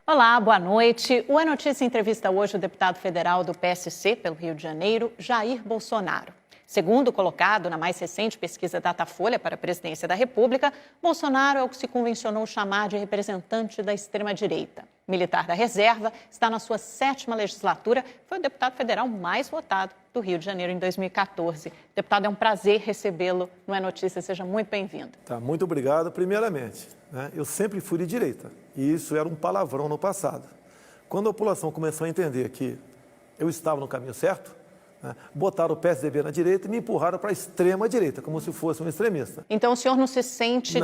Olá, boa noite. O É Notícia entrevista hoje o deputado federal do PSC pelo Rio de Janeiro, Jair Bolsonaro. Segundo colocado na mais recente pesquisa Datafolha para a presidência da República, Bolsonaro é o que se convencionou chamar de representante da extrema-direita. Militar da reserva, está na sua 7ª legislatura, foi o deputado federal mais votado do Rio de Janeiro em 2014. Deputado, é um prazer recebê-lo no É Notícia, seja muito bem-vindo. Tá, muito obrigado. Primeiramente, eu sempre fui de direita, e isso era um palavrão no passado. Quando a população começou a entender que eu estava no caminho certo, botaram o PSDB na direita e me empurraram para a extrema-direita, como se fosse um extremista. Então o senhor não se sente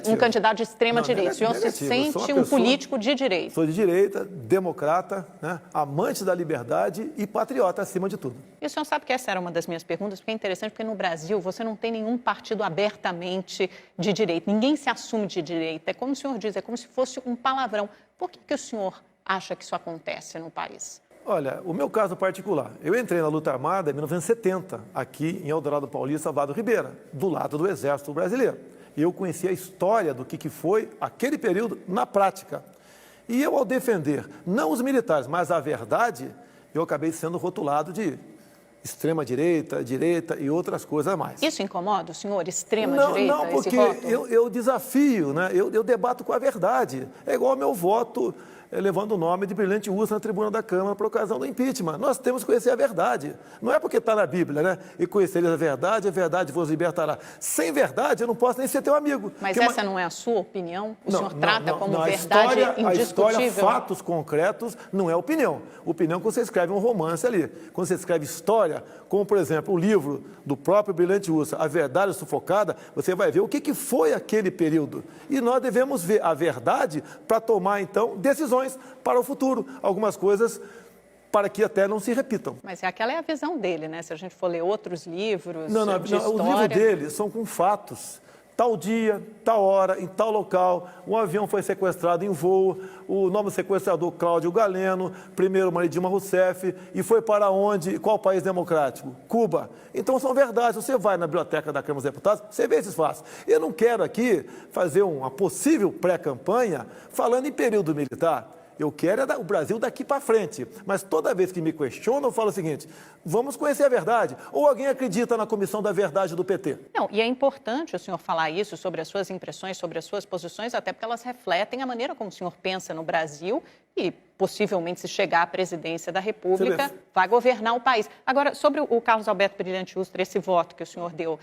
um candidato de extrema-direita, o senhor se sente um político de direita? Sou de direita, democrata, amante da liberdade e patriota acima de tudo. E o senhor sabe que essa era uma das minhas perguntas, porque é interessante, porque no Brasil você não tem nenhum partido abertamente de direita, ninguém se assume de direita, é como o senhor diz, é como se fosse um palavrão. Por que o senhor acha que isso acontece no país? Olha, o meu caso particular, eu entrei na luta armada em 1970, aqui em Eldorado Paulista, Vado Ribeira, do lado do Exército Brasileiro. E eu conheci a história do que foi aquele período na prática. E eu, ao defender, não os militares, mas a verdade, eu acabei sendo rotulado de extrema-direita, direita e outras coisas a mais. Isso incomoda o senhor, extrema-direita? Não, porque eu desafio, eu debato com a verdade. É igual ao meu voto levando o nome de Brilhante Ustra na tribuna da Câmara por ocasião do impeachment. Nós temos que conhecer a verdade. Não é porque está na Bíblia, E conhecereis a verdade vos libertará. Sem verdade, eu não posso nem ser teu amigo. Mas essa não é a sua opinião? O senhor trata como verdade indiscutível? A história, fatos concretos, não é opinião. Opinião é quando você escreve um romance ali. Quando você escreve história, como, por exemplo, o livro do próprio Brilhante Ustra, A Verdade Sufocada, você vai ver o que foi aquele período. E nós devemos ver a verdade para tomar, então, decisões para o futuro. Algumas coisas para que até não se repitam. Mas aquela é a visão dele, Se a gente for ler outros livros de história... Os livros dele são com fatos. Tal dia, tal hora, em tal local, um avião foi sequestrado em voo, o nome do sequestrador Cláudio Galeno, primeiro marido de Dilma Rousseff, e foi para onde? Qual país democrático? Cuba. Então são verdades. Você vai na biblioteca da Câmara dos Deputados, você vê esses fatos. Eu não quero aqui fazer uma possível pré-campanha falando em período militar. Eu quero o Brasil daqui para frente. Mas toda vez que me questionam, eu falo o seguinte, vamos conhecer a verdade. Ou alguém acredita na Comissão da Verdade do PT? Não, e é importante o senhor falar isso sobre as suas impressões, sobre as suas posições, até porque elas refletem a maneira como o senhor pensa no Brasil e, possivelmente, se chegar à presidência da República, vai governar o país. Agora, sobre o Carlos Alberto Brilhante Ustra, esse voto que o senhor deu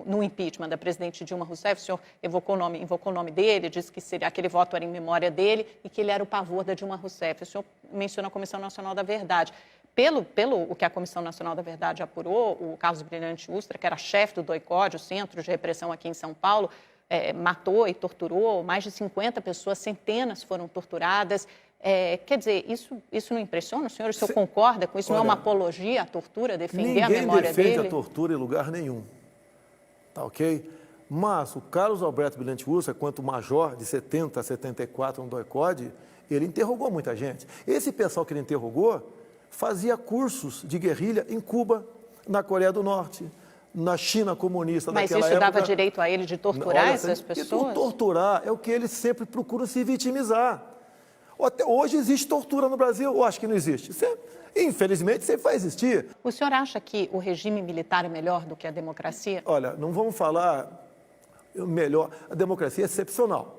no impeachment da presidente Dilma Rousseff, o senhor invocou o nome dele, disse que aquele voto era em memória dele e que ele era o pavor da Dilma Rousseff. O senhor menciona a Comissão Nacional da Verdade. Pelo o que a Comissão Nacional da Verdade apurou, o Carlos Brilhante Ustra, que era chefe do DOI-CODE, o Centro de Repressão aqui em São Paulo, matou e torturou mais de 50 pessoas, centenas foram torturadas. Quer dizer, isso não impressiona o senhor? O senhor concorda com isso? Não é uma apologia à tortura, defender a memória dele? Ninguém defende a tortura em lugar nenhum, tá ok? Mas o Carlos Alberto Brilhante Ustra, quanto major de 70 a 74 no DOI-CODE, ele interrogou muita gente. Esse pessoal que ele interrogou fazia cursos de guerrilha em Cuba, na Coreia do Norte, na China comunista daquela época. Mas isso dava direito a ele de torturar essas pessoas? Torturar é o que eles sempre procuram se vitimizar. Até hoje existe tortura no Brasil, ou acho que não existe? Infelizmente, sempre vai existir. O senhor acha que o regime militar é melhor do que a democracia? Olha, não vamos falar melhor. A democracia é excepcional.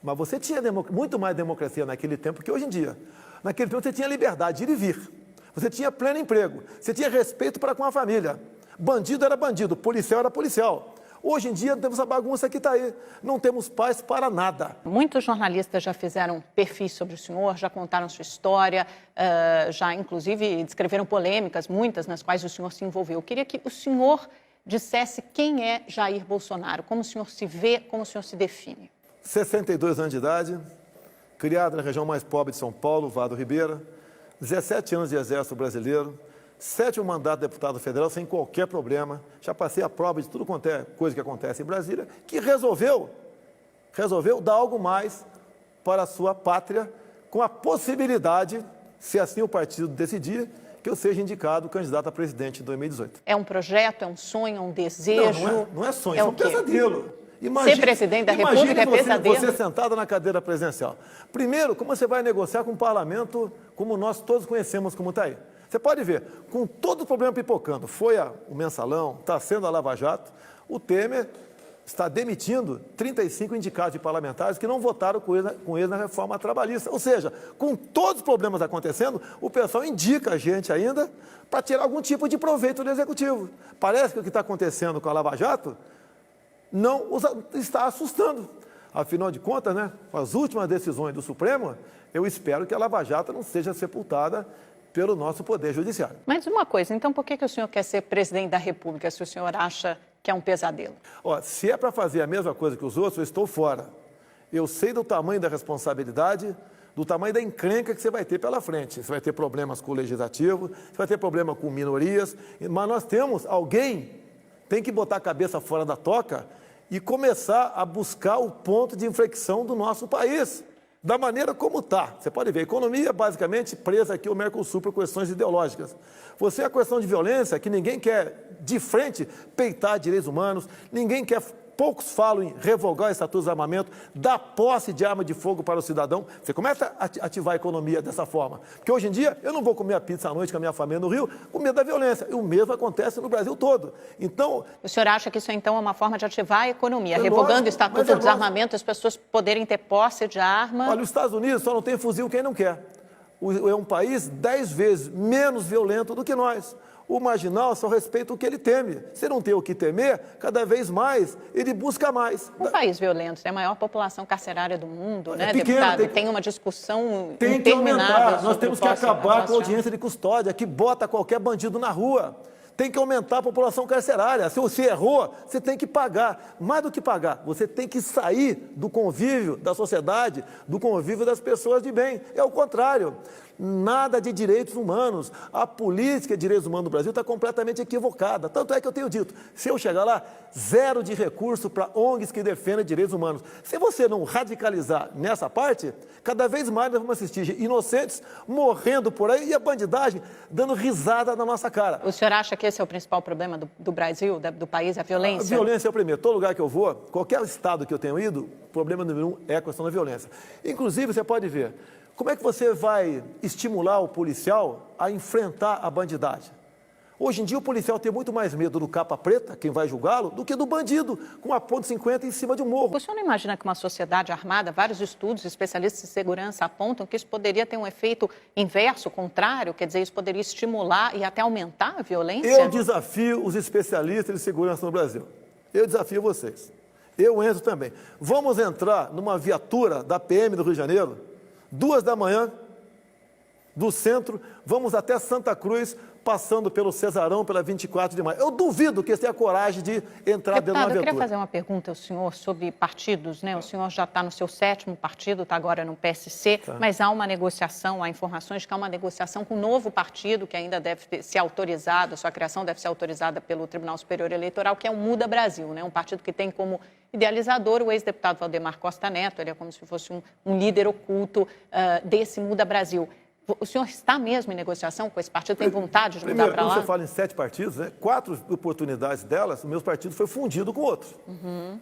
Mas você tinha muito mais democracia naquele tempo que hoje em dia. Naquele tempo você tinha liberdade de ir e vir. Você tinha pleno emprego. Você tinha respeito para com a família. Bandido era bandido, policial era policial. Hoje em dia temos a bagunça que está aí. Não temos paz para nada. Muitos jornalistas já fizeram perfis sobre o senhor, já contaram sua história, já inclusive descreveram polêmicas, muitas nas quais o senhor se envolveu. Eu queria que o senhor dissesse quem é Jair Bolsonaro, como o senhor se vê, como o senhor se define. 62 anos de idade, criado na região mais pobre de São Paulo, Vado Ribeira, 17 anos de Exército Brasileiro, 7º mandato de deputado federal sem qualquer problema, já passei a prova de tudo quanto é coisa que acontece em Brasília, que resolveu dar algo mais para a sua pátria, com a possibilidade, se assim o partido decidir, que eu seja indicado candidato a presidente em 2018. É um projeto, é um sonho, é um desejo? Não é sonho, é um pesadelo. Ser presidente da República é pesadelo. Você sentado na cadeira presidencial. Primeiro, como você vai negociar com um parlamento como nós todos conhecemos como está aí? Você pode ver, com todo o problema pipocando, foi o mensalão, está sendo a Lava Jato, o Temer está demitindo 35 indicados de parlamentares que não votaram com ele na reforma trabalhista. Ou seja, com todos os problemas acontecendo, o pessoal indica a gente ainda para tirar algum tipo de proveito do Executivo. Parece que o que está acontecendo com a Lava Jato não está assustando. Afinal de contas, né, com as últimas decisões do Supremo, eu espero que a Lava Jato não seja sepultada pelo nosso Poder Judiciário. Mas uma coisa, então por que o senhor quer ser presidente da República se o senhor acha que é um pesadelo? Se é para fazer a mesma coisa que os outros, eu estou fora. Eu sei do tamanho da responsabilidade, do tamanho da encrenca que você vai ter pela frente. Você vai ter problemas com o Legislativo, você vai ter problema com minorias, mas nós temos tem que botar a cabeça fora da toca e começar a buscar o ponto de inflexão do nosso país, da maneira como está. Você pode ver, a economia é basicamente presa aqui ao Mercosul por questões ideológicas. Você é a questão de violência, que ninguém quer de frente peitar direitos humanos, ninguém quer, poucos falam em revogar o Estatuto de Armamento, dar posse de arma de fogo para o cidadão. Você começa a ativar a economia dessa forma. Porque hoje em dia, eu não vou comer a pizza à noite com a minha família no Rio com medo da violência. E o mesmo acontece no Brasil todo. Então... O senhor acha que isso, então, é uma forma de ativar a economia? Revogando o Estatuto de Desarmamento, as pessoas poderem ter posse de arma? Olha, os Estados Unidos só não tem fuzil quem não quer. É um país 10 vezes menos violento do que nós. O marginal só respeita o que ele teme. Se não tem o que temer, cada vez mais ele busca mais. Um país violento, tem a maior população carcerária do mundo, né, pequeno, deputado? Tem uma discussão tem que aumentar. Nós temos que acabar com a audiência de custódia, que bota qualquer bandido na rua. Tem que aumentar a população carcerária. Se você errou, você tem que pagar. Mais do que pagar, você tem que sair do convívio da sociedade, do convívio das pessoas de bem. É o contrário. Nada de direitos humanos. A política de direitos humanos no Brasil está completamente equivocada. Tanto é que eu tenho dito, se eu chegar lá, zero de recurso para ONGs que defendem direitos humanos. Se você não radicalizar nessa parte, cada vez mais nós vamos assistir inocentes morrendo por aí e a bandidagem dando risada na nossa cara. O senhor acha que esse é o principal problema do Brasil, do país, a violência? A violência é o primeiro. Todo lugar que eu vou, qualquer estado que eu tenho ido, o problema número 1 é a questão da violência. Inclusive, você pode ver, como é que você vai estimular o policial a enfrentar a bandidagem? Hoje em dia o policial tem muito mais medo do capa preta, quem vai julgá-lo, do que do bandido com uma ponto .50 em cima de um morro. O senhor não imagina que uma sociedade armada, vários estudos, especialistas de segurança apontam que isso poderia ter um efeito inverso, contrário, quer dizer, isso poderia estimular e até aumentar a violência? Eu desafio os especialistas de segurança no Brasil. Eu desafio vocês. Eu entro também. Vamos entrar numa viatura da PM do Rio de Janeiro, 2 da manhã, do centro, vamos até Santa Cruz, passando pelo Cesarão, pela 24 de maio. Eu duvido que eles tenham a coragem de entrar dentro de uma viatura. Eu queria fazer uma pergunta ao senhor sobre partidos, né? O senhor já está no seu 7º partido, está agora no PSC, mas há uma negociação, há informações que há uma negociação com um novo partido que ainda deve ser autorizado, a sua criação deve ser autorizada pelo Tribunal Superior Eleitoral, que é o Muda Brasil, né? Um partido que tem como idealizador o ex-deputado Valdemar Costa Neto, ele é como se fosse um líder oculto desse Muda Brasil. O senhor está mesmo em negociação com esse partido? Tem vontade de mudar para lá? Quando você fala em 7 partidos, né, 4 oportunidades delas, o meu partido foi fundido com outros.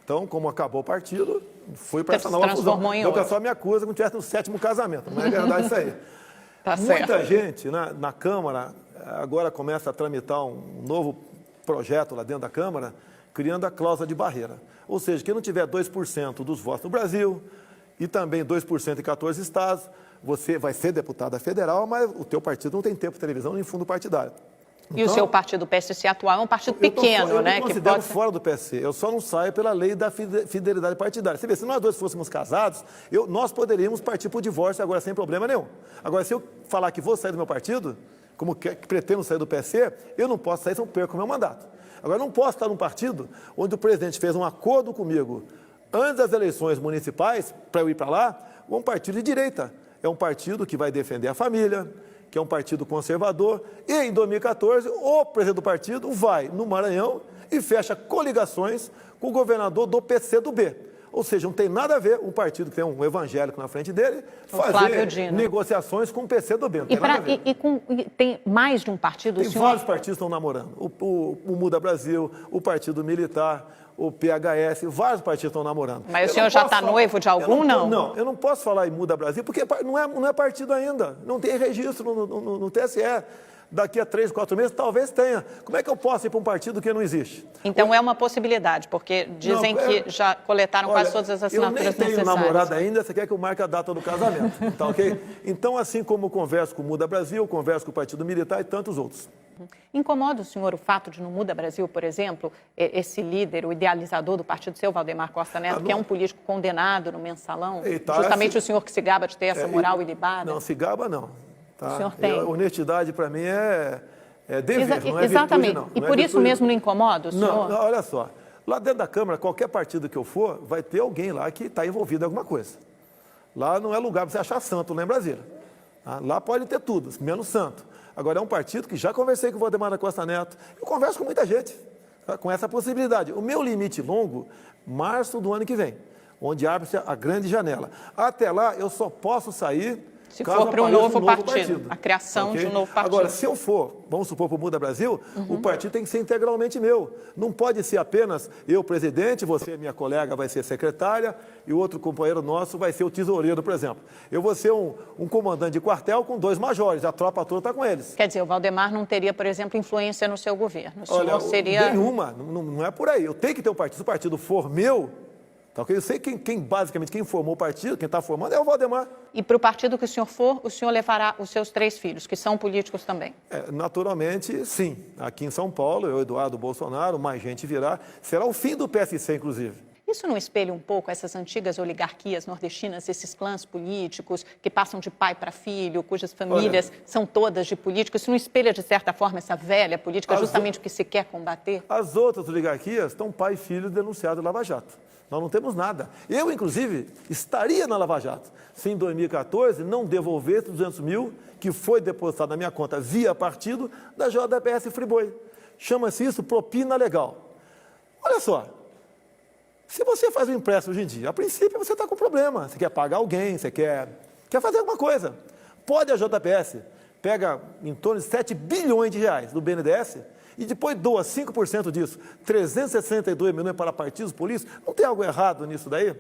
Então, como acabou o partido, fui para essa nova fusão. O pessoal me acusa como se tivesse no 7º casamento. Não é verdade isso aí. Tá Muita certo. gente na Câmara agora começa a tramitar um novo projeto lá dentro da Câmara, criando a cláusula de barreira. Ou seja, quem não tiver 2% dos votos no Brasil e também 2% em 14 estados, você vai ser deputada federal, mas o teu partido não tem tempo de televisão nem fundo partidário. E então, o seu partido, o PSC atual, é um partido pequeno, né? Eu me considero fora do PSC. Eu só não saio pela lei da fidelidade partidária. Você vê, se nós dois fôssemos casados, nós poderíamos partir para o divórcio agora sem problema nenhum. Agora, se eu falar que vou sair do meu partido, como que pretendo sair do PSC, eu não posso sair se eu perco o meu mandato. Agora, eu não posso estar num partido onde o presidente fez um acordo comigo antes das eleições municipais, para eu ir para lá, um partido de direita. É um partido que vai defender a família, que é um partido conservador, e em 2014 o presidente do partido vai no Maranhão e fecha coligações com o governador do PCdoB. Ou seja, não tem nada a ver um partido que tem um evangélico na frente dele fazer negociações com o PCdoB. E tem mais de um partido? Tem vários partidos que estão namorando. O Muda Brasil, o Partido Militar, o PHS, vários partidos estão namorando. Mas o senhor já está noivo de algum, não? Não, eu não posso falar em Muda Brasil, porque não é partido ainda, não tem registro no TSE. Daqui a 3, 4 meses, talvez tenha. Como é que eu posso ir para um partido que não existe? Então é uma possibilidade, porque dizem que já coletaram quase todas as assinaturas necessárias. Eu nem tenho namorada ainda, você quer que eu marque a data do casamento, tá ok? Então, assim como eu converso com o Muda Brasil, eu converso com o Partido Militar e tantos outros. Incomoda o senhor o fato de no Muda Brasil, por exemplo, esse líder, o idealizador do partido seu, Valdemar Costa Neto, que é um político condenado no Mensalão, justamente o senhor que se gaba de ter essa moral ilibada? Não, se gaba não. Tá? O senhor tem. Honestidade, para mim, é dever, não é exatamente. virtude, não. E não por é isso mesmo não incomoda o senhor? Não, olha só. Lá dentro da Câmara, qualquer partido que eu for, vai ter alguém lá que está envolvido em alguma coisa. Lá não é lugar para você achar santo, lá em Brasília. Tá? Lá pode ter tudo, menos santo. Agora, é um partido que já conversei com o Valdemar da Costa Neto. Eu converso com muita gente, tá? Com essa possibilidade. O meu limite longo, março do ano que vem, onde abre-se a grande janela. Até lá, eu só posso sair... Se for para um novo partido, a criação de um novo partido. Agora, se eu for, vamos supor, para o Muda Brasil, o partido tem que ser integralmente meu. Não pode ser apenas eu, presidente, você, minha colega, vai ser secretária, e o outro companheiro nosso vai ser o tesoureiro, por exemplo. Eu vou ser um comandante de quartel com 2 majores, a tropa toda está com eles. Quer dizer, o Valdemar não teria, por exemplo, influência no seu governo. O senhor seria... Nenhuma, não é por aí. Eu tenho que ter um partido. Se o partido for meu... Tá, okay? Eu sei basicamente quem formou o partido, quem está formando é o Valdemar. E para o partido que o senhor for, o senhor levará os seus 3 filhos, que são políticos também? Naturalmente, sim. Aqui em São Paulo, eu, Eduardo Bolsonaro, mais gente virá. Será o fim do PSC, inclusive. Isso não espelha um pouco essas antigas oligarquias nordestinas, esses clãs políticos que passam de pai para filho, cujas famílias são todas de políticos? Isso não espelha, de certa forma, essa velha política, justamente o que se quer combater? As outras oligarquias estão pai e filho denunciados em Lava Jato. Nós não temos nada. Eu, inclusive, estaria na Lava Jato se em 2014 não devolvesse 200 mil que foi depositado na minha conta via partido da JBS Friboi. Chama-se isso propina legal. Olha só, se você faz um empréstimo hoje em dia, a princípio você está com problema. Você quer pagar alguém, você quer fazer alguma coisa. Pode a JBS pega em torno de 7 bilhões de reais do BNDES e depois doa 5% disso, 362 milhões para partidos políticos. Não tem algo errado nisso daí?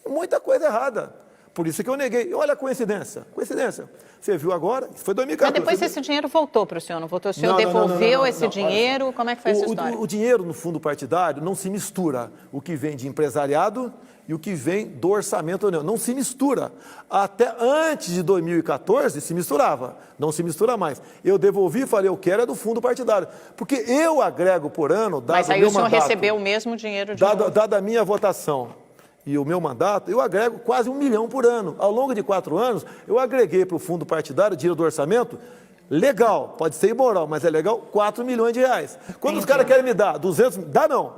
Tem muita coisa errada. Por isso que eu neguei. Olha a coincidência. Coincidência. Você viu agora? Isso foi 2014. Mas depois esse dinheiro voltou para o senhor, não voltou? O senhor devolveu esse dinheiro? Como é que foi essa história? O dinheiro no fundo partidário não se mistura. O que vem de empresariado e o que vem do orçamento não se mistura. Até antes de 2014 se misturava. Não se mistura mais. Eu devolvi e falei, eu quero é do fundo partidário. Porque eu agrego por ano, dado Mas aí o senhor recebeu o mesmo dinheiro de novo. Dada a minha votação e o meu mandato, eu agrego quase 1 milhão por ano. Ao longo de 4 anos, eu agreguei para o fundo partidário, dinheiro do orçamento, legal, pode ser imoral, mas é legal, 4 milhões de reais. Quando os caras querem me dar 200, dá não.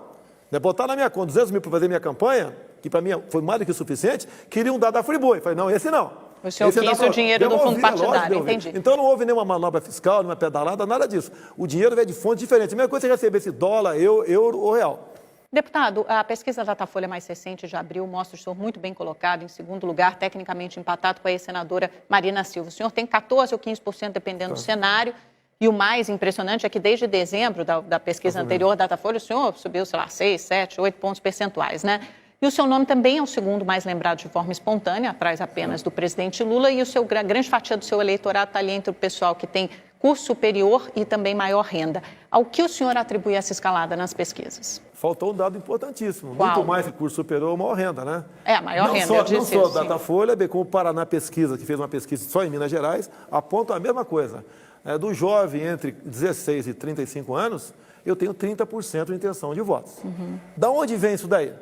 Botar na minha conta 200 mil para fazer minha campanha, que para mim foi mais do que o suficiente, queriam dar da Friboi. Falei, não, esse não. O senhor quis o dinheiro do fundo partidário, entendi. Então não houve nenhuma manobra fiscal, nenhuma pedalada, nada disso. O dinheiro veio de fontes diferentes. A mesma coisa é você recebesse dólar, euro ou real. Deputado, a pesquisa Datafolha mais recente de abril mostra o senhor muito bem colocado, em segundo lugar, tecnicamente empatado com a ex-senadora Marina Silva. O senhor tem 14% ou 15%, dependendo do cenário. E o mais impressionante é que desde dezembro da pesquisa anterior, Datafolha, o senhor subiu, sei lá, 6, 7, 8 pontos percentuais, né? E o seu nome também é o segundo mais lembrado de forma espontânea, atrás apenas do presidente Lula, e a grande fatia do seu eleitorado está ali entre o pessoal que tem curso superior e também maior renda. Ao que o senhor atribui essa escalada nas pesquisas? Faltou um dado importantíssimo. Qual? Muito mais que curso superior ou maior renda, né? A maior renda, eu disse não isso. só a Datafolha, bem como o Paraná Pesquisa, que fez uma pesquisa só em Minas Gerais, aponta a mesma coisa. Do jovem entre 16 e 35 anos, eu tenho 30% de intenção de votos. Da onde vem isso daí?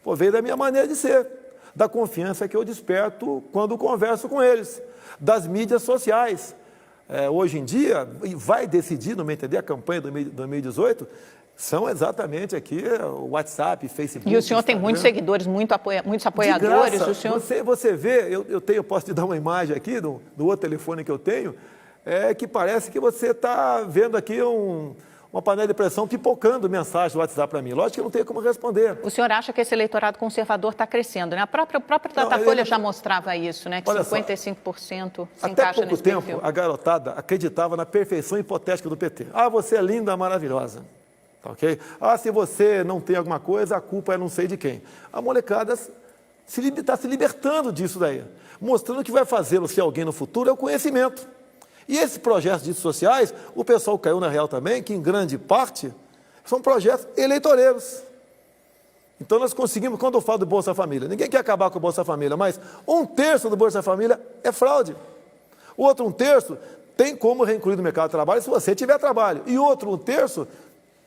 Pô, veio da minha maneira de ser, da confiança que eu desperto quando converso com eles, das mídias sociais. Hoje em dia, vai decidir, no meu entender, a campanha de 2018, são exatamente aqui o WhatsApp, Facebook. E o senhor tem muitos seguidores, muitos apoiadores. De graça. O senhor... Você vê, eu posso te dar uma imagem aqui do outro telefone que eu tenho, que parece que você está vendo aqui uma panela de pressão pipocando mensagem do WhatsApp para mim. Lógico que eu não tenho como responder. O senhor acha que esse eleitorado conservador está crescendo, né? A própria Datafolha já mostrava isso, né? Que 55% se encaixa nesse perfil. A garotada acreditava na perfeição hipotética do PT. Ah, você é linda, maravilhosa. Tá, ok? Se você não tem alguma coisa, a culpa é não sei de quem. A molecada está se libertando disso daí, mostrando que vai fazê-lo ser alguém no futuro é o conhecimento. E esses projetos de sociais, o pessoal caiu na real também, que em grande parte são projetos eleitoreiros. Então nós conseguimos, quando eu falo do Bolsa Família, ninguém quer acabar com o Bolsa Família, mas 1/3 do Bolsa Família é fraude. O outro 1/3 tem como reincluir no mercado de trabalho se você tiver trabalho. E outro 1/3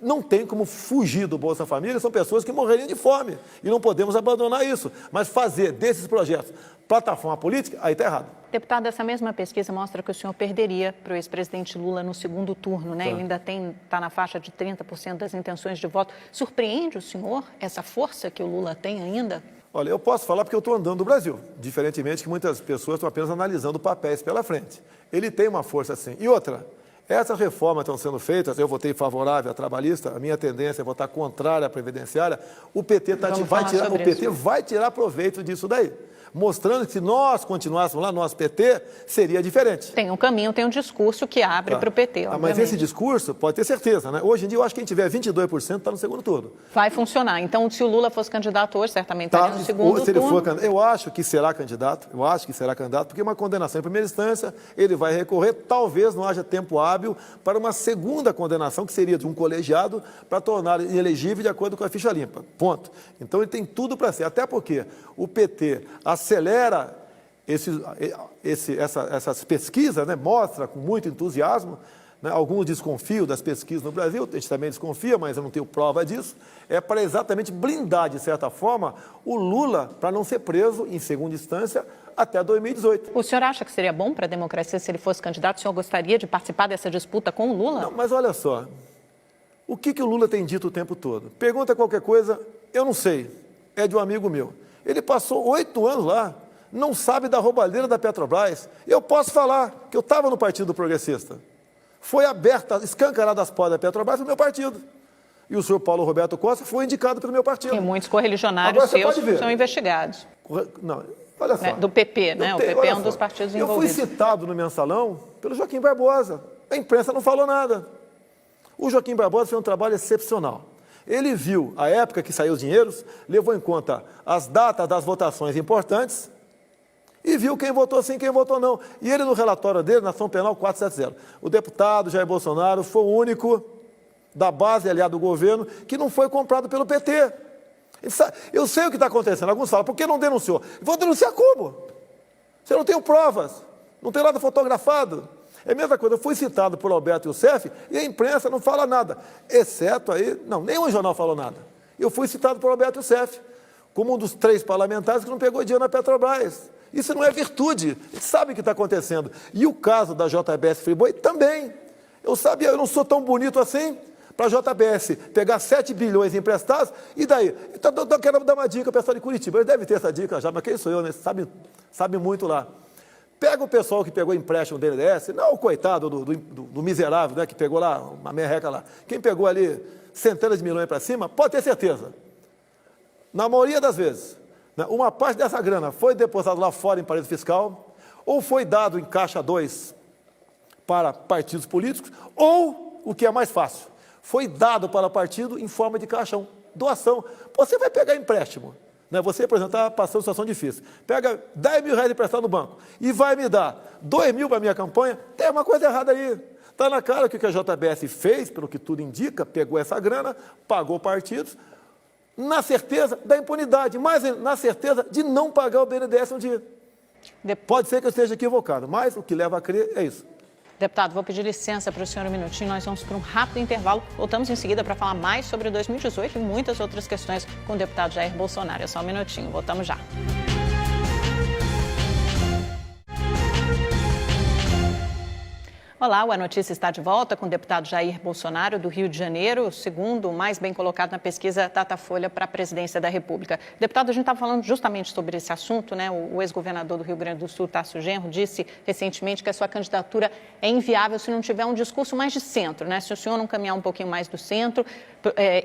não tem como fugir do Bolsa Família, são pessoas que morreriam de fome. E não podemos abandonar isso. Mas fazer desses projetos plataforma política, aí está errado. Deputado, essa mesma pesquisa mostra que o senhor perderia para o ex-presidente Lula no segundo turno, né? Ele ainda está na faixa de 30% das intenções de voto. Surpreende o senhor essa força que o Lula tem ainda? Olha, eu posso falar porque eu estou andando no Brasil, diferentemente que muitas pessoas estão apenas analisando papéis pela frente. Ele tem uma força sim. E outra, essas reformas estão sendo feitas, eu votei favorável à trabalhista, a minha tendência é votar contrária à previdenciária, o PT, vai tirar proveito disso daí. Mostrando que se nós continuássemos lá, nosso PT, seria diferente. Tem um caminho, tem um discurso que abre para o PT, obviamente. Mas esse discurso, pode ter certeza, né? Hoje em dia, eu acho que quem tiver 22% está no segundo turno. Vai funcionar. Então, se o Lula fosse candidato hoje, certamente estaria no segundo turno. Eu acho que será candidato, porque uma condenação em primeira instância, ele vai recorrer, talvez não haja tempo hábil para uma segunda condenação, que seria de um colegiado, para tornar inelegível de acordo com a ficha limpa. Ponto. Então, ele tem tudo para ser. Até porque o PT acelera essas pesquisas, né? Mostra com muito entusiasmo, né? Alguns desconfiam das pesquisas no Brasil, a gente também desconfia, mas eu não tenho prova disso, é para exatamente blindar, de certa forma, o Lula para não ser preso em segunda instância até 2018. O senhor acha que seria bom para a democracia se ele fosse candidato? O senhor gostaria de participar dessa disputa com o Lula? Não, mas olha só, o que o Lula tem dito o tempo todo? Pergunta qualquer coisa, eu não sei, é de um amigo meu. Ele passou 8 anos lá, não sabe da roubalheira da Petrobras. Eu posso falar que eu estava no Partido Progressista. Foi aberta, escancarada as portas da Petrobras no meu partido. E o senhor Paulo Roberto Costa foi indicado pelo meu partido. E muitos correligionários seus são investigados. Não, olha só. Do PP, né? O PP é um dos partidos envolvidos. Eu fui citado no Mensalão pelo Joaquim Barbosa. A imprensa não falou nada. O Joaquim Barbosa fez um trabalho excepcional. Ele viu a época que saiu os dinheiros, levou em conta as datas das votações importantes e viu quem votou sim, quem votou não. E ele, no relatório dele, na ação penal 470, o deputado Jair Bolsonaro foi o único da base, aliado do governo, que não foi comprado pelo PT. Eu sei o que está acontecendo. Alguns falam, por que não denunciou? Vou denunciar como? Se eu não tenho provas, não tenho nada fotografado. É a mesma coisa, eu fui citado por Alberto Youssef e a imprensa não fala nada, exceto aí, não, nenhum jornal falou nada. Eu fui citado por Alberto Youssef, como um dos 3 parlamentares que não pegou dinheiro na Petrobras. Isso não é virtude, a gente sabe o que está acontecendo. E o caso da JBS Friboi também. Eu sabia, eu não sou tão bonito assim para a JBS pegar 7 bilhões emprestados, e daí? Então, eu quero dar uma dica para o pessoal de Curitiba, eles devem ter essa dica já, mas quem sou eu, né? Sabe muito lá. Pega o pessoal que pegou empréstimo do BNDES, não o coitado do miserável, né, que pegou lá, uma merreca lá. Quem pegou ali centenas de milhões para cima, pode ter certeza. Na maioria das vezes, né, uma parte dessa grana foi depositada lá fora em paraíso fiscal, ou foi dado em caixa 2 para partidos políticos, ou, o que é mais fácil, foi dado para partido em forma de caixão, doação. Você vai pegar empréstimo. Você, por exemplo, está passando situação difícil. Pega 10 mil reais emprestado no banco e vai me dar 2 mil para a minha campanha, tem uma coisa errada aí. Está na cara que o que a JBS fez, pelo que tudo indica, pegou essa grana, pagou partidos, na certeza da impunidade, mas na certeza de não pagar o BNDES um dia. Pode ser que eu esteja equivocado, mas o que leva a crer é isso. Deputado, vou pedir licença para o senhor um minutinho, nós vamos para um rápido intervalo. Voltamos em seguida para falar mais sobre 2018 e muitas outras questões com o deputado Jair Bolsonaro. É só um minutinho, voltamos já. Olá, a notícia está de volta com o deputado Jair Bolsonaro, do Rio de Janeiro, o segundo mais bem colocado na pesquisa Datafolha para a presidência da República. Deputado, a gente estava falando justamente sobre esse assunto, né? O ex-governador do Rio Grande do Sul, Tasso Genro, disse recentemente que a sua candidatura é inviável se não tiver um discurso mais de centro, né? Se o senhor não caminhar um pouquinho mais do centro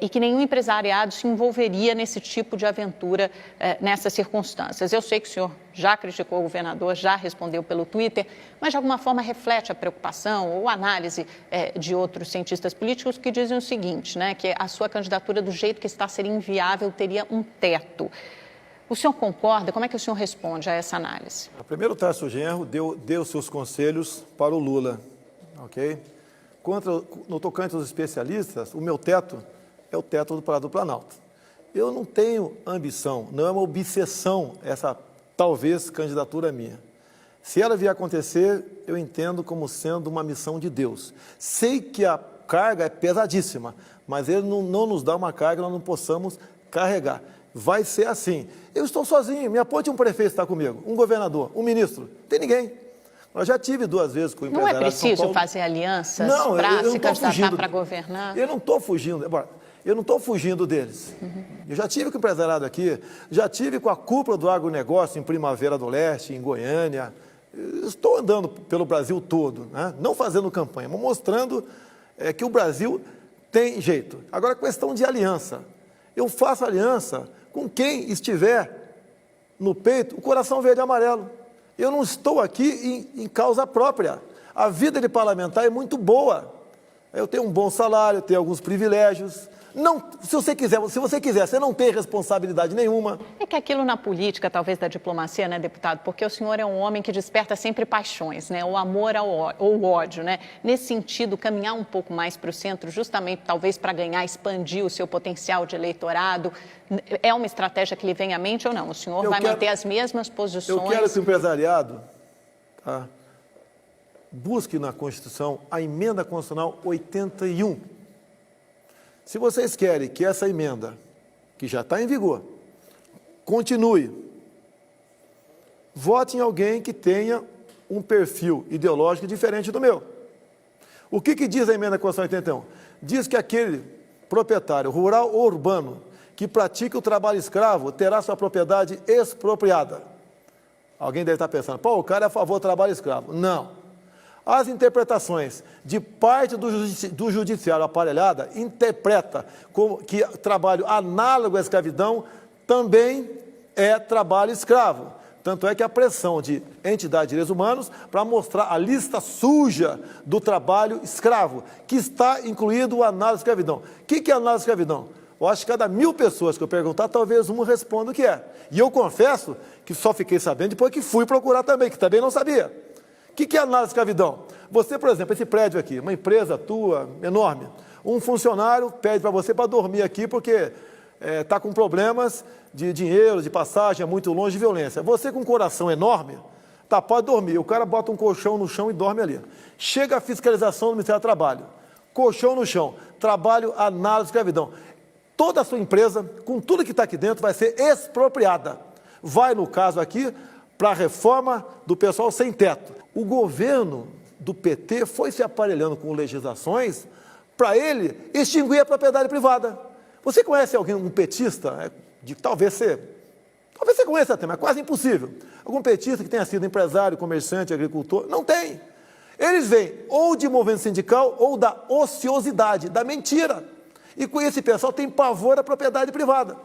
e que nenhum empresariado se envolveria nesse tipo de aventura nessas circunstâncias. Eu sei que o senhor já criticou o governador, já respondeu pelo Twitter, mas de alguma forma reflete a preocupação avaliação ou análise de outros cientistas políticos que dizem o seguinte, né, que a sua candidatura, do jeito que está, seria inviável, teria um teto. O senhor concorda? Como é que o senhor responde a essa análise? Primeiro, o Tarso Genro deu seus conselhos para o Lula, ok? No tocante aos especialistas, o meu teto é o teto do Palácio do Planalto. Eu não tenho ambição, não é uma obsessão essa, talvez, candidatura minha. Se ela vier a acontecer, eu entendo como sendo uma missão de Deus. Sei que a carga é pesadíssima, mas Ele não nos dá uma carga que nós não possamos carregar. Vai ser assim. Eu estou sozinho, me aponte um prefeito que está comigo, um governador, um ministro, não tem ninguém. Eu já tive 2 vezes com o empresário. Não é preciso fazer alianças para se candidatar para governar? Eu não estou fugindo. Eu não estou fugindo deles. Eu já tive com o empresariado aqui, já tive com a cúpula do agronegócio em Primavera do Leste, em Goiânia. Eu estou andando pelo Brasil todo, né? Não fazendo campanha, mas mostrando que o Brasil tem jeito. Agora, questão de aliança. Eu faço aliança com quem estiver no peito o coração verde e amarelo. Eu não estou aqui em causa própria. A vida de parlamentar é muito boa. Eu tenho um bom salário, tenho alguns privilégios. Não, se você quiser, você não tem responsabilidade nenhuma. É que aquilo na política, talvez da diplomacia, né, deputado? Porque o senhor é um homem que desperta sempre paixões, né? O amor ou o ódio, né? Nesse sentido, caminhar um pouco mais para o centro, justamente talvez para ganhar, expandir o seu potencial de eleitorado, é uma estratégia que lhe vem à mente ou não? O senhor vai manter as mesmas posições? Eu quero que o empresariado busque na Constituição a emenda constitucional 81. Se vocês querem que essa emenda, que já está em vigor, continue, vote em alguém que tenha um perfil ideológico diferente do meu. O que diz a emenda Constitucional 81? Diz que aquele proprietário rural ou urbano que pratique o trabalho escravo terá sua propriedade expropriada. Alguém deve estar pensando, pô, o cara é a favor do trabalho escravo. Não. As interpretações de parte do judiciário aparelhada interpreta como que trabalho análogo à escravidão também é trabalho escravo. Tanto é que a pressão de entidades de direitos humanos para mostrar a lista suja do trabalho escravo, que está incluído o análogo à escravidão. O que é análogo à escravidão? Eu acho que cada 1000 pessoas que eu perguntar, talvez uma responda o que é. E eu confesso que só fiquei sabendo depois que fui procurar também, que também não sabia. O que é análise de escravidão? Você, por exemplo, esse prédio aqui, uma empresa tua, enorme, um funcionário pede para você para dormir aqui porque está com problemas de dinheiro, de passagem, é muito longe de violência. Você com um coração enorme, pode dormir. O cara bota um colchão no chão e dorme ali. Chega a fiscalização do Ministério do Trabalho. Colchão no chão. Trabalho, análise de escravidão. Toda a sua empresa, com tudo que está aqui dentro, vai ser expropriada. Vai, no caso aqui, para a reforma do pessoal sem teto. O governo do PT foi se aparelhando com legislações para ele extinguir a propriedade privada. Você conhece alguém, um petista, talvez você conheça até, mas é quase impossível. Algum petista que tenha sido empresário, comerciante, agricultor? Não tem. Eles vêm ou de movimento sindical ou da ociosidade, da mentira. E com esse pessoal tem pavor à propriedade privada.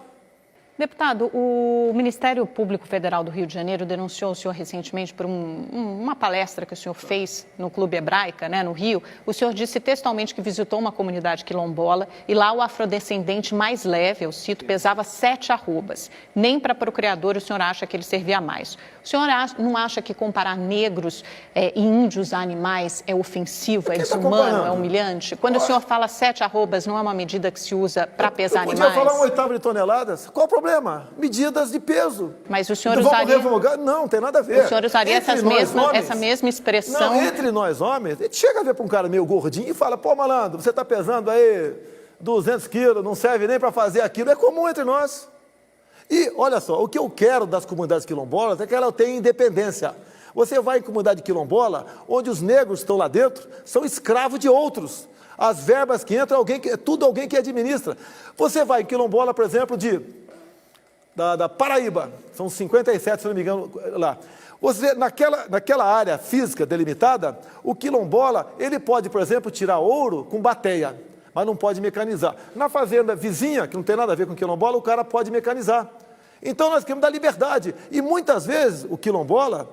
Deputado, o Ministério Público Federal do Rio de Janeiro denunciou o senhor recentemente por uma palestra que o senhor fez no Clube Hebraica, né, no Rio. O senhor disse textualmente que visitou uma comunidade quilombola e lá o afrodescendente mais leve, eu cito, pesava 7 arrobas. Nem para procriador o senhor acha que ele servia mais. O senhor não acha que comparar negros e índios a animais é ofensivo, é desumano, é humilhante? Quando o senhor fala 7 arrobas, não é uma medida que se usa para pesar animais? Podia falar 1/8 de toneladas? Qual o problema? Medidas de peso. Mas o senhor usaria... Não, tem nada a ver. O senhor usaria essa mesma expressão? Não, entre nós homens, a gente chega a ver para um cara meio gordinho e fala, pô, malandro, você está pesando aí 200 quilos, não serve nem para fazer aquilo. É comum entre nós. E, olha só, o que eu quero das comunidades quilombolas é que ela tenha independência. Você vai em comunidade quilombola, onde os negros estão lá dentro, são escravos de outros. As verbas que entram, é tudo alguém que administra. Você vai em quilombola, por exemplo, da Paraíba, são 57, se não me engano, lá. Você, naquela área física delimitada, o quilombola, ele pode, por exemplo, tirar ouro com bateia, mas não pode mecanizar. Na fazenda vizinha, que não tem nada a ver com quilombola, o cara pode mecanizar. Então nós queremos dar liberdade. E muitas vezes o quilombola,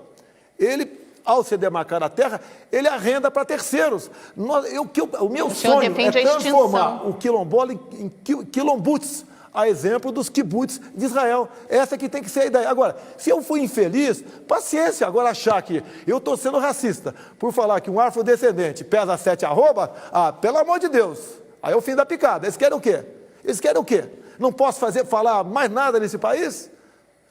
ele ao se demarcar a terra, ele arrenda para terceiros. O meu sonho é transformar o quilombola em quilombuts, a exemplo dos kibbutz de Israel. Essa que tem que ser a ideia. Agora, se eu fui infeliz, paciência. Agora, achar que eu estou sendo racista por falar que um afrodescendente pesa 7 arroba, pelo amor de Deus, aí é o fim da picada. Eles querem o quê? Eles querem o quê? Não posso falar mais nada nesse país?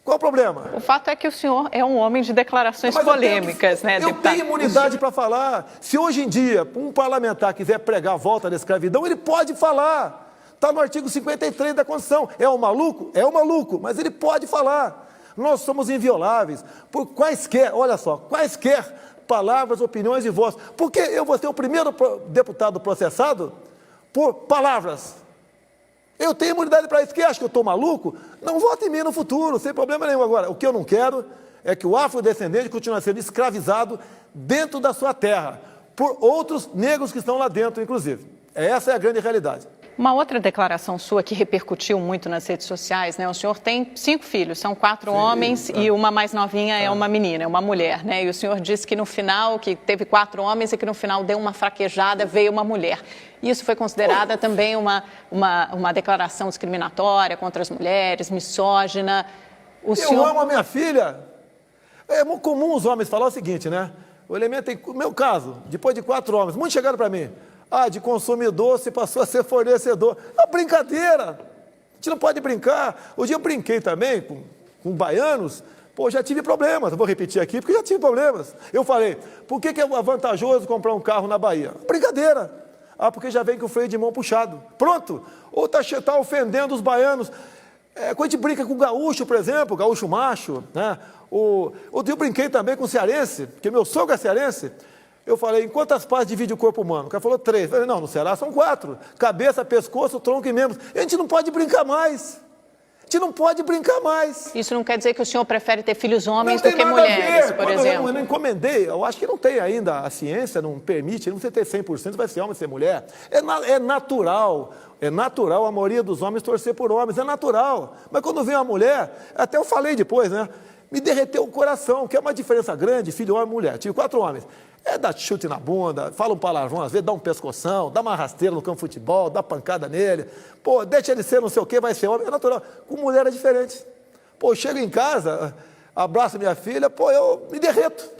Qual o problema? O fato é que o senhor é um homem de declarações polêmicas, né, deputado? Eu tenho imunidade para falar. Se hoje em dia um parlamentar quiser pregar a volta da escravidão, ele pode falar. Está no artigo 53 da Constituição. É um maluco? É um maluco, mas ele pode falar. Nós somos invioláveis por quaisquer, olha só, quaisquer palavras, opiniões e vozes. Porque eu vou ser o primeiro deputado processado por palavras. Eu tenho imunidade para isso. Quem acha que eu estou maluco? Não vote em mim no futuro, sem problema nenhum. Agora, o que eu não quero é que o afrodescendente continue sendo escravizado dentro da sua terra, por outros negros que estão lá dentro, inclusive. Essa é a grande realidade. Uma outra declaração sua que repercutiu muito nas redes sociais, né? O senhor tem 5 filhos, são 4 homens e uma mais novinha é uma menina, é uma mulher, né? E o senhor disse que no final, que teve 4 homens e que no final deu uma fraquejada, veio uma mulher. Isso foi considerada também uma declaração discriminatória contra as mulheres, misógina. Eu amo a minha filha. É muito comum os homens falar o seguinte, né? O elemento tem, no meu caso, depois de 4 homens, muitos chegaram para mim. De consumidor se passou a ser fornecedor. É uma brincadeira. A gente não pode brincar. Hoje eu brinquei também com baianos. Pô, já tive problemas. Eu vou repetir aqui porque já tive problemas. Eu falei, por que é vantajoso comprar um carro na Bahia? Brincadeira. Porque já vem com o freio de mão puxado. Pronto. Ou tá ofendendo os baianos. Quando a gente brinca com o gaúcho, por exemplo, gaúcho macho, né? Eu brinquei também com o cearense, porque meu sogro é cearense. Eu falei, em quantas partes divide o corpo humano? O cara falou 3. Eu falei, não, no Ceará são 4. Cabeça, pescoço, tronco e membros. A gente não pode brincar mais. A gente não pode brincar mais. Isso não quer dizer que o senhor prefere ter filhos homens do que mulheres, por exemplo? Eu não encomendei, eu acho que não tem ainda, a ciência não permite, não você ter 100%, vai ser homem, ser mulher. É natural a maioria dos homens torcer por homens, é natural. Mas quando vem uma mulher, até eu falei depois, né? Me derreteu o coração, que é uma diferença grande, filho, homem e mulher. Tive 4 homens. Dá chute na bunda, fala um palavrão, às vezes dá um pescoção, dá uma rasteira no campo de futebol, dá pancada nele. Pô, deixa ele ser não sei o quê, vai ser homem. É natural. Com mulher é diferente. Pô, eu chego em casa, abraço minha filha, pô, eu me derreto.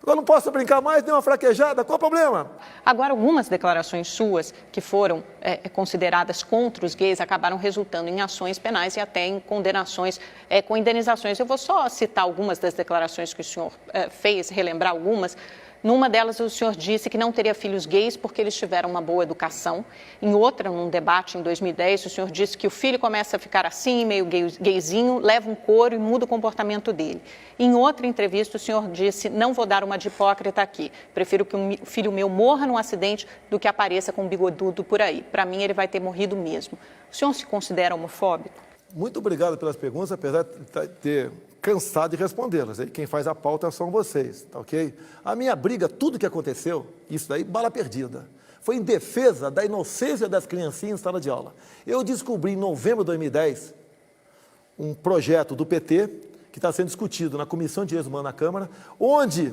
Agora não posso brincar mais, dei uma fraquejada, qual o problema? Agora, algumas declarações suas que foram consideradas contra os gays acabaram resultando em ações penais e até em condenações com indenizações. Eu vou só citar algumas das declarações que o senhor fez, relembrar algumas. Numa delas, o senhor disse que não teria filhos gays porque eles tiveram uma boa educação. Em outra, num debate em 2010, o senhor disse que o filho começa a ficar assim, meio gayzinho, leva um couro e muda o comportamento dele. Em outra entrevista, o senhor disse, não vou dar uma de hipócrita aqui. Prefiro que um filho meu morra num acidente do que apareça com um bigodudo por aí. Para mim, ele vai ter morrido mesmo. O senhor se considera homofóbico? Muito obrigado pelas perguntas, apesar de ter cansado de respondê-las. Quem faz a pauta são vocês, tá ok? A minha briga, tudo que aconteceu, isso daí, bala perdida. Foi em defesa da inocência das criancinhas em sala de aula. Eu descobri em novembro de 2010 um projeto do PT que está sendo discutido na Comissão de Direitos Humanos na Câmara, onde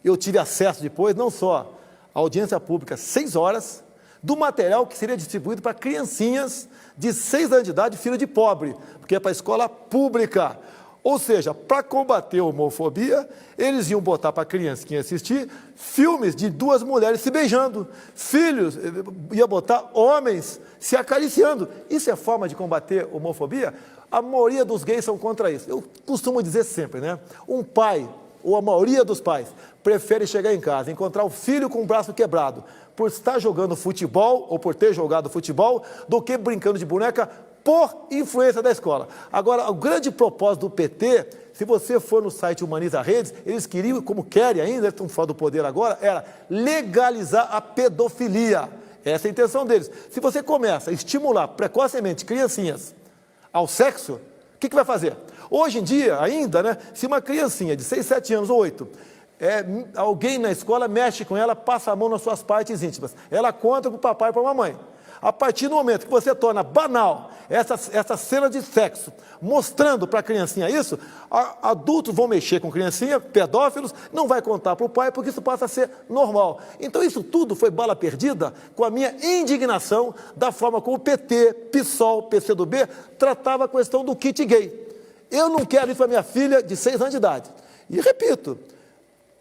eu tive acesso depois, não só à audiência pública, 6 horas, do material que seria distribuído para criancinhas de 6 anos de idade, filho de pobre, porque é para a escola pública. Ou seja, para combater a homofobia, eles iam botar para a criancinha assistir filmes de 2 mulheres se beijando, filhos, ia botar homens se acariciando. Isso é forma de combater a homofobia? A maioria dos gays são contra isso. Eu costumo dizer sempre, né? Um pai, ou a maioria dos pais, prefere chegar em casa, encontrar o filho com o braço quebrado, por estar jogando futebol, ou por ter jogado futebol, do que brincando de boneca, por influência da escola. Agora, o grande propósito do PT, se você for no site Humaniza Redes, eles queriam, como querem ainda, eles estão fora do poder agora, era legalizar a pedofilia. Essa é a intenção deles. Se você começa a estimular precocemente criancinhas ao sexo, o que vai fazer? Hoje em dia, ainda, né, se uma criancinha de 6, 7 anos ou 8, alguém na escola mexe com ela, passa a mão nas suas partes íntimas, ela conta para o papai e para a mamãe. A partir do momento que você torna banal essa cena de sexo, mostrando para a criancinha isso, adultos vão mexer com criancinha, pedófilos, não vai contar para o pai, porque isso passa a ser normal. Então isso tudo foi bala perdida com a minha indignação da forma como o PT, PSOL, PCdoB tratava a questão do kit gay. Eu não quero isso para minha filha de 6 anos de idade. E repito,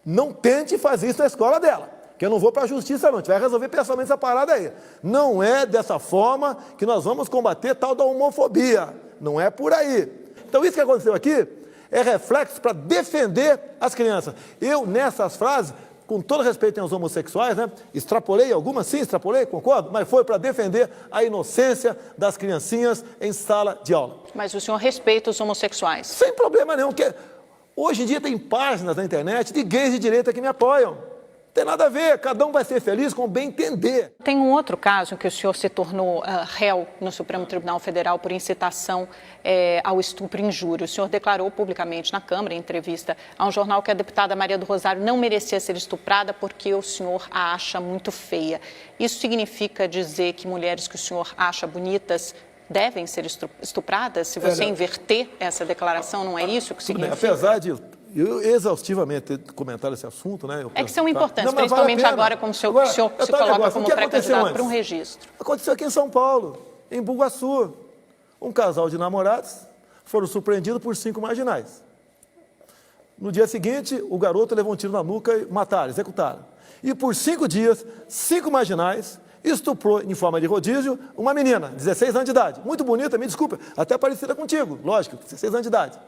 não tente fazer isso na escola dela, que eu não vou para a justiça não, a gente vai resolver pessoalmente essa parada aí. Não é dessa forma que nós vamos combater tal da homofobia, não é por aí. Então isso que aconteceu aqui é reflexo para defender as crianças. Eu, nessas frases, com todo respeito aos homossexuais, né, extrapolei algumas, sim, extrapolei, concordo, mas foi para defender a inocência das criancinhas em sala de aula. Mas o senhor respeita os homossexuais? Sem problema nenhum, porque hoje em dia tem páginas na internet de gays de direita que me apoiam. Não tem nada a ver, cada um vai ser feliz com o bem entender. Tem um outro caso em que o senhor se tornou réu no Supremo Tribunal Federal por incitação ao estupro e injúria. O senhor declarou publicamente na Câmara, em entrevista a um jornal, que a deputada Maria do Rosário não merecia ser estuprada porque o senhor a acha muito feia. Isso significa dizer que mulheres que o senhor acha bonitas devem ser estupradas? Se você inverter essa declaração, não é isso que significa? Bem, apesar de eu exaustivamente ter comentado esse assunto, né? É que são importantes, não, principalmente vale agora, como o senhor se coloca como pré-candidato para um registro. Aconteceu aqui em São Paulo, em Bugaçu. Um casal de namorados foram surpreendidos por 5 marginais. No dia seguinte, o garoto levou um tiro na nuca e mataram, executaram. E por 5 dias, 5 marginais estuprou em forma de rodízio uma menina, 16 anos de idade. Muito bonita, me desculpa, até parecida contigo, lógico, 16 anos de idade.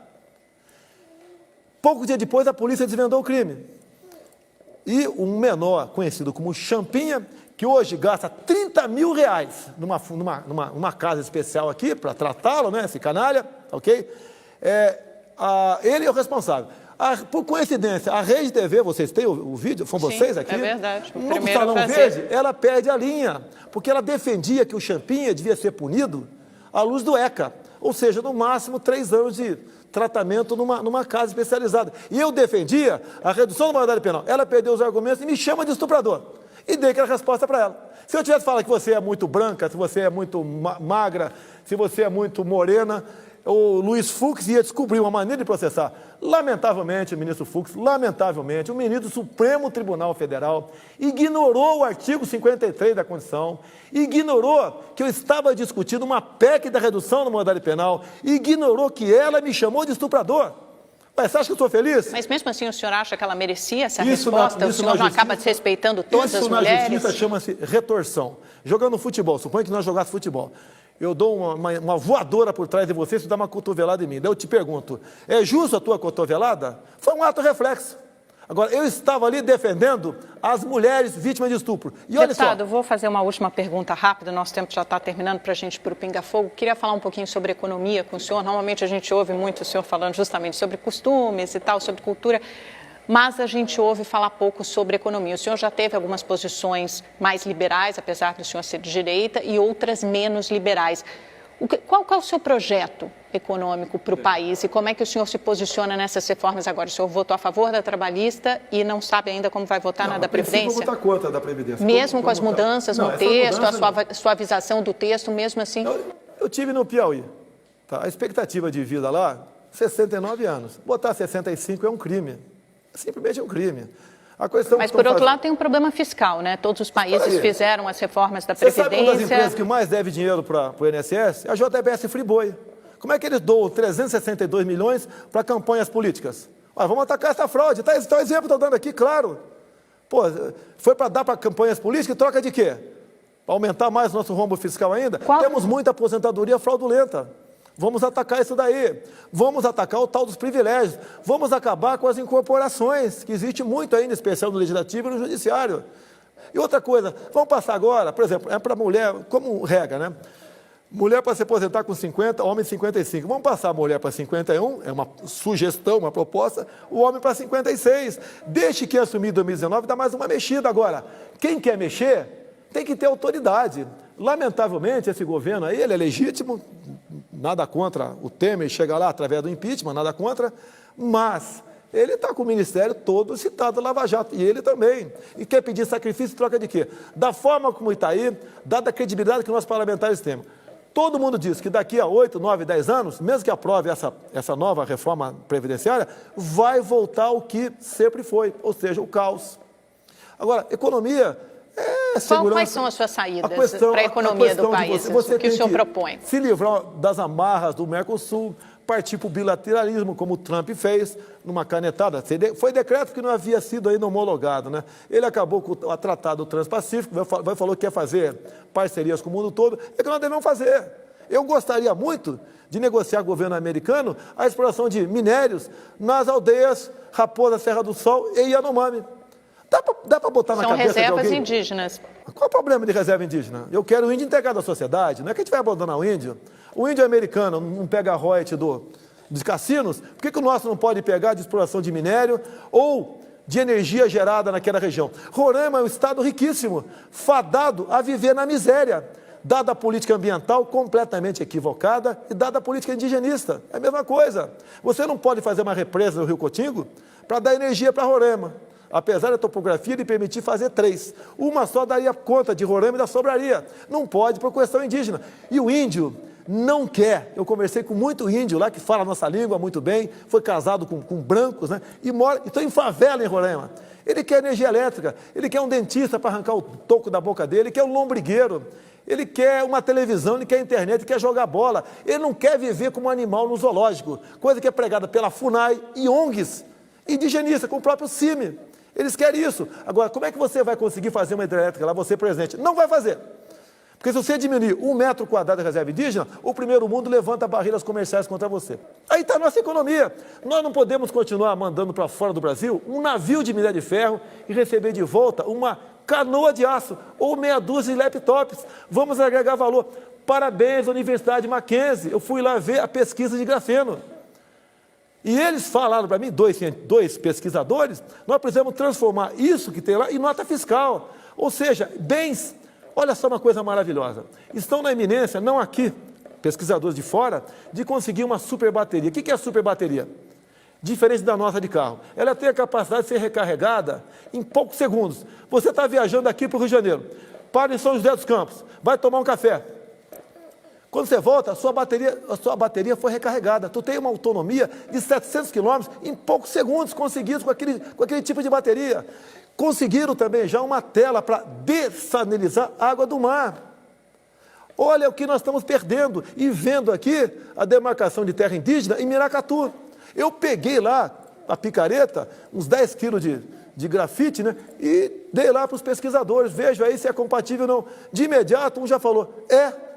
Pouco dia depois, a polícia desvendou o crime. E um menor, conhecido como Champinha, que hoje gasta R$30 mil numa casa especial aqui, para tratá-lo, né, esse canalha, ok? Ele é o responsável. Por coincidência, a Rede TV, vocês têm o vídeo? São vocês aqui? É verdade. No Salão Verde, ela perde a linha, porque ela defendia que o Champinha devia ser punido à luz do ECA, ou seja, no máximo 3 anos de tratamento numa casa especializada. E eu defendia a redução da maioridade penal. Ela perdeu os argumentos e me chama de estuprador. E dei aquela resposta para ela. Se eu tivesse falado que você é muito branca, se você é muito magra, se você é muito morena, o Luiz Fux ia descobrir uma maneira de processar. Lamentavelmente, o ministro Fux, lamentavelmente, o ministro do Supremo Tribunal Federal ignorou o artigo 53 da Constituição, ignorou que eu estava discutindo uma PEC da redução da maioridade penal, ignorou que ela me chamou de estuprador. Mas você acha que eu sou feliz? Mas mesmo assim o senhor acha que ela merecia essa resposta? O senhor não acaba desrespeitando todas as mulheres? Isso na justiça chama-se retorção. Jogando futebol, suponha que nós jogássemos futebol. Eu dou uma voadora por trás de você, você dá uma cotovelada em mim. Daí eu te pergunto, é justo a tua cotovelada? Foi um ato reflexo. Agora, eu estava ali defendendo as mulheres vítimas de estupro. E olha Deputado, só. Vou fazer uma última pergunta rápida, nosso tempo já está terminando para a gente ir para o Pinga Fogo. Queria falar um pouquinho sobre economia com o senhor. Normalmente a gente ouve muito o senhor falando justamente sobre costumes e tal, sobre cultura, mas a gente ouve falar pouco sobre economia. O senhor já teve algumas posições mais liberais, apesar do senhor ser de direita, e outras menos liberais. Qual é o seu projeto econômico para o país e como é que o senhor se posiciona nessas reformas agora? O senhor votou a favor da trabalhista e não sabe ainda como vai votar na da Previdência? Eu vou votar contra da Previdência. Mesmo com as mudanças no texto, a suavização do texto, mesmo assim? Eu tive no Piauí. Tá? A expectativa de vida lá, 69 anos. Botar 65 é um crime. Simplesmente é um crime. Mas, por outro lado, tem um problema fiscal, né? Todos os países fizeram as reformas da Previdência. Você sabe uma das empresas que mais deve dinheiro para o INSS? A JBS Friboi. Como é que eles doam 362 milhões para campanhas políticas? Vamos atacar essa fraude. Tá, esse exemplo que eu estou dando aqui, claro. Pô, foi para dar para campanhas políticas, troca de quê? Para aumentar mais o nosso rombo fiscal ainda? Temos muita aposentadoria fraudulenta. Vamos atacar isso daí. Vamos atacar o tal dos privilégios. Vamos acabar com as incorporações, que existe muito ainda, em especial no Legislativo e no Judiciário. E outra coisa, vamos passar agora, por exemplo, é para mulher, como regra, né? Mulher para se aposentar com 50, homem 55. Vamos passar a mulher para 51, é uma sugestão, uma proposta, o homem para 56. Deixe que assumir 2019, dá mais uma mexida agora. Quem quer mexer, tem que ter autoridade. Lamentavelmente, esse governo aí, ele é legítimo, nada contra o Temer chegar lá através do impeachment, nada contra, mas Ele está com o ministério todo citado Lava Jato, e ele também. E quer pedir sacrifício em troca de quê? Da forma como está aí, dada a credibilidade que nós parlamentares temos. Todo mundo diz que daqui a 8, 9, 10 anos, mesmo que aprove essa nova reforma previdenciária, vai voltar ao que sempre foi, ou seja, o caos. Agora, economia é segurança. Quais são as suas saídas para a economia do país? O que o senhor propõe? Se livrar das amarras do Mercosul, partir para o bilateralismo, como o Trump fez, numa canetada. Foi decreto que não havia sido ainda homologado, né? Ele acabou com o Tratado Transpacífico, falou que quer fazer parcerias com o mundo todo, é que nós devemos fazer. Eu gostaria muito de negociar com o governo americano a exploração de minérios nas aldeias Raposa, Serra do Sol e Yanomami. Dá para botar na cabeça de alguém? São reservas indígenas. Qual é o problema de reserva indígena? Eu quero o índio integrado à sociedade, não é que a gente vai abandonar o índio. O índio americano não pega a royalty dos cassinos, por que o nosso não pode pegar de exploração de minério ou de energia gerada naquela região? Roraima é um estado riquíssimo, fadado a viver na miséria, dada a política ambiental completamente equivocada e dada a política indigenista. É a mesma coisa. Você não pode fazer uma represa no Rio Cotingo para dar energia para Roraima. Apesar da topografia de permitir fazer 3. Uma só daria conta de Roraima e ainda sobraria. Não pode por questão indígena. E o índio não quer. Eu conversei com muito índio lá que fala a nossa língua muito bem, foi casado com brancos, né? E estou em favela em Roraima. Ele quer energia elétrica, ele quer um dentista para arrancar o toco da boca dele, ele quer um lombrigueiro, ele quer uma televisão, ele quer internet, ele quer jogar bola. Ele não quer viver como um animal no zoológico, coisa que é pregada pela FUNAI e ONGs indigenistas, com o próprio CIMI. Eles querem isso. Agora, como é que você vai conseguir fazer uma hidrelétrica lá, você presidente? Não vai fazer. Porque se você diminuir 1 metro quadrado da reserva indígena, o primeiro mundo levanta barreiras comerciais contra você. Aí está a nossa economia. Nós não podemos continuar mandando para fora do Brasil um navio de minério de ferro e receber de volta uma canoa de aço ou meia dúzia de laptops. Vamos agregar valor. Parabéns à Universidade Mackenzie. Eu fui lá ver a pesquisa de grafeno. E eles falaram para mim, dois pesquisadores, nós precisamos transformar isso que tem lá em nota fiscal. Ou seja, bens, olha só uma coisa maravilhosa, estão na iminência, não aqui, pesquisadores de fora, de conseguir uma superbateria. O que é a superbateria? Diferente da nossa de carro. Ela tem a capacidade de ser recarregada em poucos segundos. Você está viajando aqui para o Rio de Janeiro, para em São José dos Campos, vai tomar um café. Quando você volta, a sua bateria foi recarregada. Tu tem uma autonomia de 700 quilômetros em poucos segundos conseguidos com aquele tipo de bateria. Conseguiram também já uma tela para dessalinizar a água do mar. Olha o que nós estamos perdendo. E vendo aqui a demarcação de terra indígena em Miracatu. Eu peguei lá a picareta, uns 10 quilos de grafite, né? E dei lá para os pesquisadores. Veja aí se é compatível ou não. De imediato, um já falou,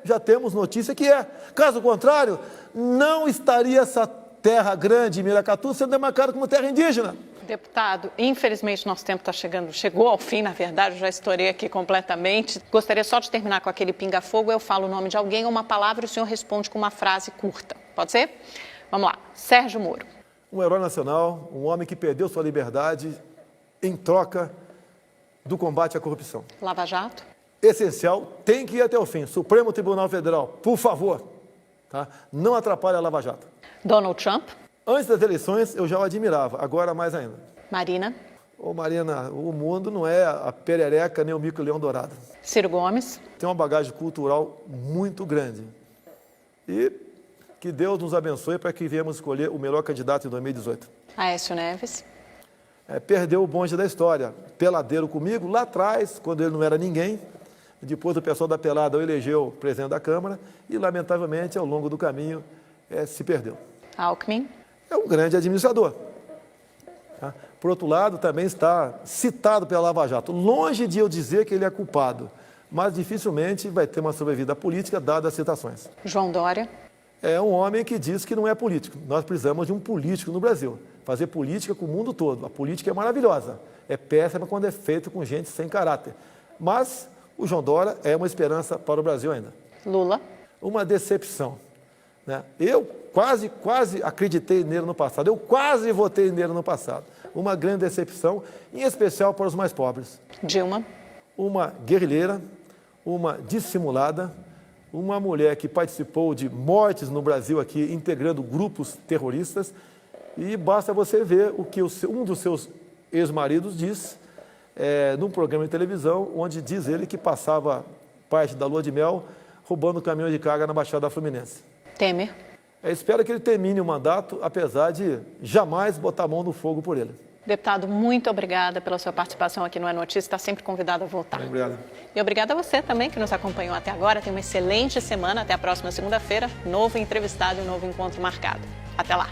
já temos notícia que é. Caso contrário, não estaria essa terra grande, Miracatu, sendo demarcada como terra indígena. Deputado, infelizmente nosso tempo chegou ao fim, na verdade, eu já estourei aqui completamente. Gostaria só de terminar com aquele pinga-fogo, eu falo o nome de alguém ou uma palavra e o senhor responde com uma frase curta. Pode ser? Vamos lá. Sérgio Moro. Um herói nacional, um homem que perdeu sua liberdade em troca do combate à corrupção. Lava Jato. Essencial, tem que ir até o fim. Supremo Tribunal Federal, por favor, tá? Não atrapalhe a Lava Jato. Donald Trump. Antes das eleições, eu já o admirava, agora mais ainda. Marina. Ô Marina, o mundo não é a perereca nem o mico-leão dourado. Ciro Gomes. Tem uma bagagem cultural muito grande. E que Deus nos abençoe para que viemos escolher o melhor candidato em 2018. Aécio Neves. Perdeu o bonde da história. Peladeiro comigo, lá atrás, quando ele não era ninguém. Depois o pessoal da pelada o elegeu presidente da Câmara e, lamentavelmente, ao longo do caminho, se perdeu. Alckmin. É um grande administrador. Tá? Por outro lado, também está citado pela Lava Jato. Longe de eu dizer que ele é culpado, mas dificilmente vai ter uma sobrevida política, dadas as citações. João Dória. É um homem que diz que não é político. Nós precisamos de um político no Brasil. Fazer política com o mundo todo. A política é maravilhosa. É péssima quando é feita com gente sem caráter. Mas o João Dória é uma esperança para o Brasil ainda. Lula. Uma decepção. Né? Eu quase acreditei nele no passado. Eu quase votei nele no passado. Uma grande decepção, em especial para os mais pobres. Dilma. Uma guerrilheira, uma dissimulada, uma mulher que participou de mortes no Brasil aqui, integrando grupos terroristas, E basta você ver o que um dos seus ex-maridos diz num programa de televisão, onde diz ele que passava parte da lua de mel roubando caminhão de carga na Baixada Fluminense. Temer. Espero que ele termine o mandato, apesar de jamais botar a mão no fogo por ele. Deputado, muito obrigada pela sua participação aqui no É Notícia. Está sempre convidado a voltar. Obrigado. E obrigada a você também que nos acompanhou até agora. Tenha uma excelente semana. Até a próxima segunda-feira. Novo entrevistado e um novo encontro marcado. Até lá.